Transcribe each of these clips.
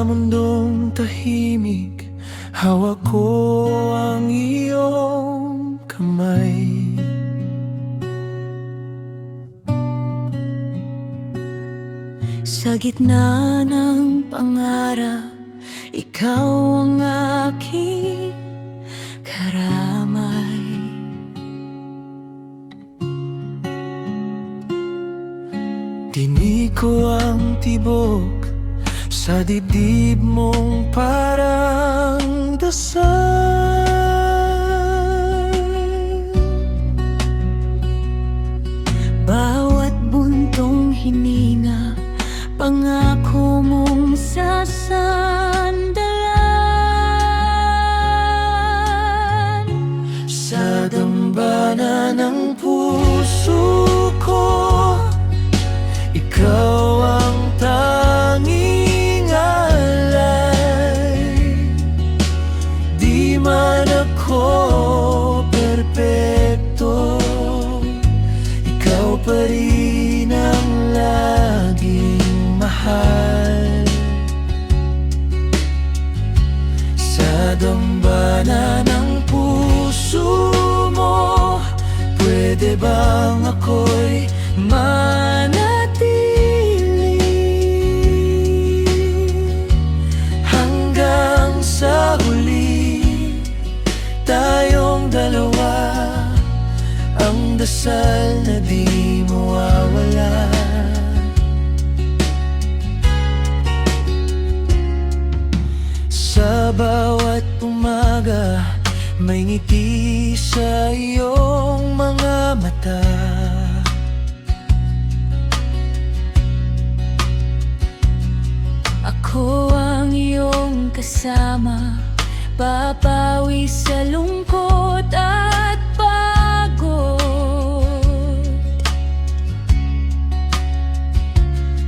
Sa mundong tahimik, hawak ko ang iyong kamay. Sa gitna ng pangarap, ikaw ang aking karamay. Dinig ko ang tibok sa dibdib mong parang dasal. Bawat buntong hininga, pangako mong sasandalan. Sa dambana ng puso ko, ikaw ang tanging alay. Di man ako perpekto, ikaw pa rin ang laging mahal. Sa dambana ng puso mo, pwede bang ako'y manatili hanggang sa huli? Tayong dalawa, ang dasal na di mawawala. Sa bawat umaga, may ngiti sa iyong mga mata. Ako ang iyong kasama, papawi sa lungkot at pagod.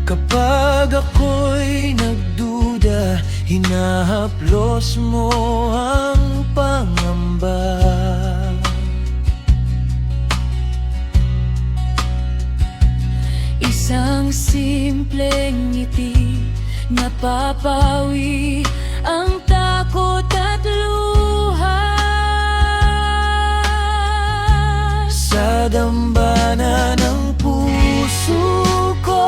Kapag ako'y nagduda, hinahaplos mo ang pangamba. Isang simpleng ngiti, napapawi ang takot at luha. Sa dambana ng puso ko,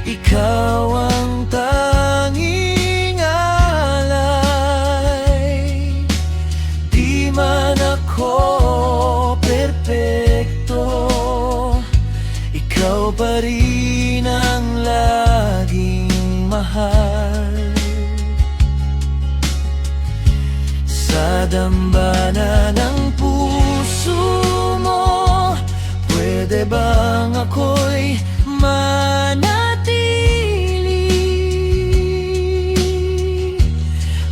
ikaw ang tanging alay. Di man ako perpekto, ikaw pa rin ang laging mahal. Sa dambana ng puso mo, pwede bang ako'y manatili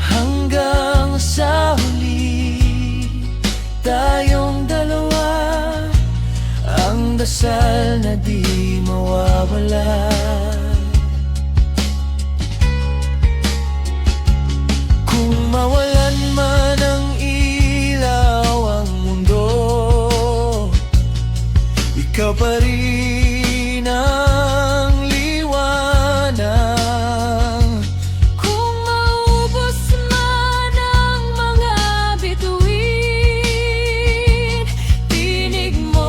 hanggang sa huli? Tayong dalawa, ang dasal na di mawawala. Kung mawalan man ang ilaw ang mundo, ikaw pa rin ang liwanag. Kung maubos man ang mga bituin, tinig mo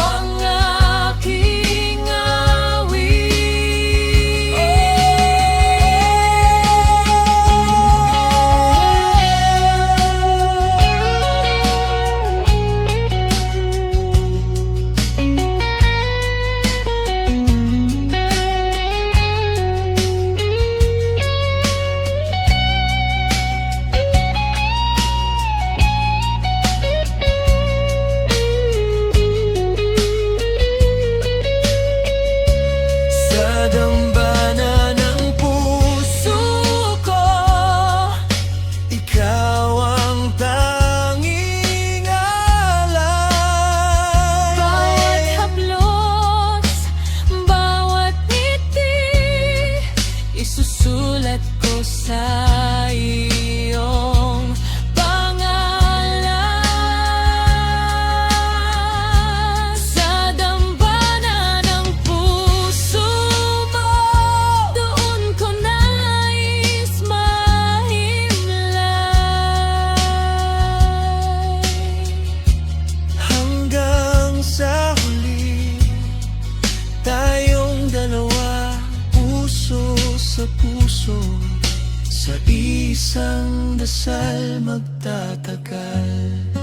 ang aking Sa dambana ng puso ko, ikaw ang tanging alay. bawat haplos, bawat ngiti, isusulat ko sa iyong pangalan. Sa dambana ng puso mo, doon ko na Sa isang dasal magtatagal.